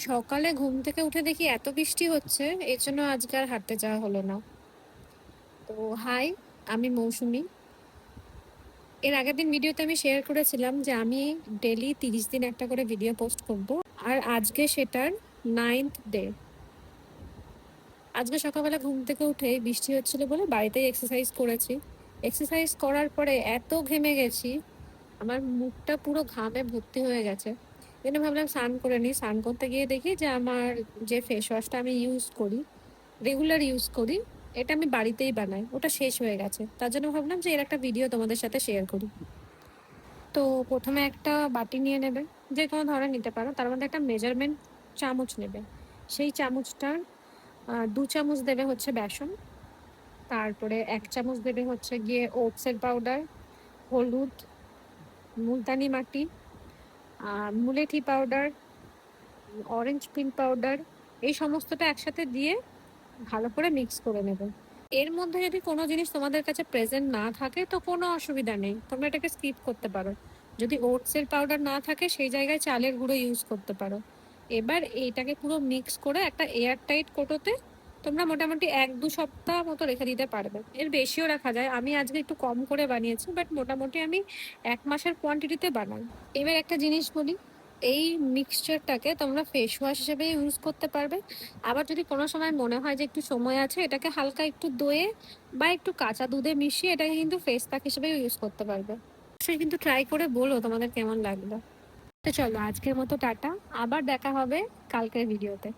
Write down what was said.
সকালে ঘুম থেকে উঠে দেখি এত বৃষ্টি হচ্ছে, এর জন্য আজকে আর হাঁটতে যাওয়া হলো না। তো হাই, আমি মৌসুমী। এর আগের দিন ভিডিওতে আমি শেয়ার করেছিলাম যে আমি ডেলি 30 দিন একটা করে ভিডিও পোস্ট করব। আর আজকে সেটার 9th ডে। আজকে সকালবেলা ঘুম থেকে উঠে বৃষ্টি হচ্ছিল বলে বাড়িতেই এক্সারসাইজ করেছি। এক্সারসাইজ করার পরে এত ঘেমে গেছি, আমার মুখটা পুরো ঘামে ভর্তি হয়ে গেছে। জন্য ভাবলাম স্নান করে নিই। স্নান করতে গিয়ে দেখি যে আমার যে ফেস ওয়াশটা আমি ইউজ করি, রেগুলার ইউজ করি, এটা আমি বাড়িতেই বানাই, ওটা শেষ হয়ে গেছে। তার জন্য ভাবলাম যে এর একটা ভিডিও তোমাদের সাথে শেয়ার করি। তো প্রথমে একটা বাটি নিয়ে নেবে, যে কোনো ধরনের নিতে পারো। তার মধ্যে একটা মেজারমেন্ট চামচ নেবে। সেই চামচটার 2 চামচ দেবে হচ্ছে বেসন। তারপরে 1 চামচ দেবে হচ্ছে গিয়ে ওটসের পাউডার, হলুদ, মুলতানি মাটি, মুলেঠি পাউডার, অরেঞ্জ পিল পাউডার, এই সমস্তটা একসাথে দিয়ে ভালো করে মিক্স করে নেবে। এর মধ্যে যদি কোনো জিনিস তোমাদের কাছে প্রেজেন্ট না থাকে তো কোনো অসুবিধা নেই, তোমরা এটাকে স্কিপ করতে পারো। যদি ওটসের পাউডার না থাকে সেই জায়গায় চালের গুঁড়ো ইউজ করতে পারো। এবার এইটাকে পুরো মিক্স করে একটা এয়ার টাইট কোটোতে তোমরা মোটামুটি 1-2 সপ্তাহ মতো রেখে দিতে পারবে। এর বেশিও রাখা যায়, আমি আজকে একটু কম করে বানিয়েছি, বাট মোটামুটি আমি 1 মাসের কোয়ান্টিটিতে বানাই। এবার একটা জিনিস বলি, এই মিক্সচারটাকে তোমরা ফেস ওয়াশ হিসেবে ইউজ করতে পারবে। আবার যদি কোনো সময় মনে হয় যে একটু সময় আছে, এটাকে হালকা একটু দইয়ে বা একটু কাঁচা দুধে মিশিয়ে এটাকে কিন্তু ফেস প্যাক হিসেবে ইউজ করতে পারবে। অবশ্যই কিন্তু ট্রাই করে বলো তোমাদের কেমন লাগলো। তো চলো আজকের মতো টাটা, আবার দেখা হবে কালকের ভিডিওতে।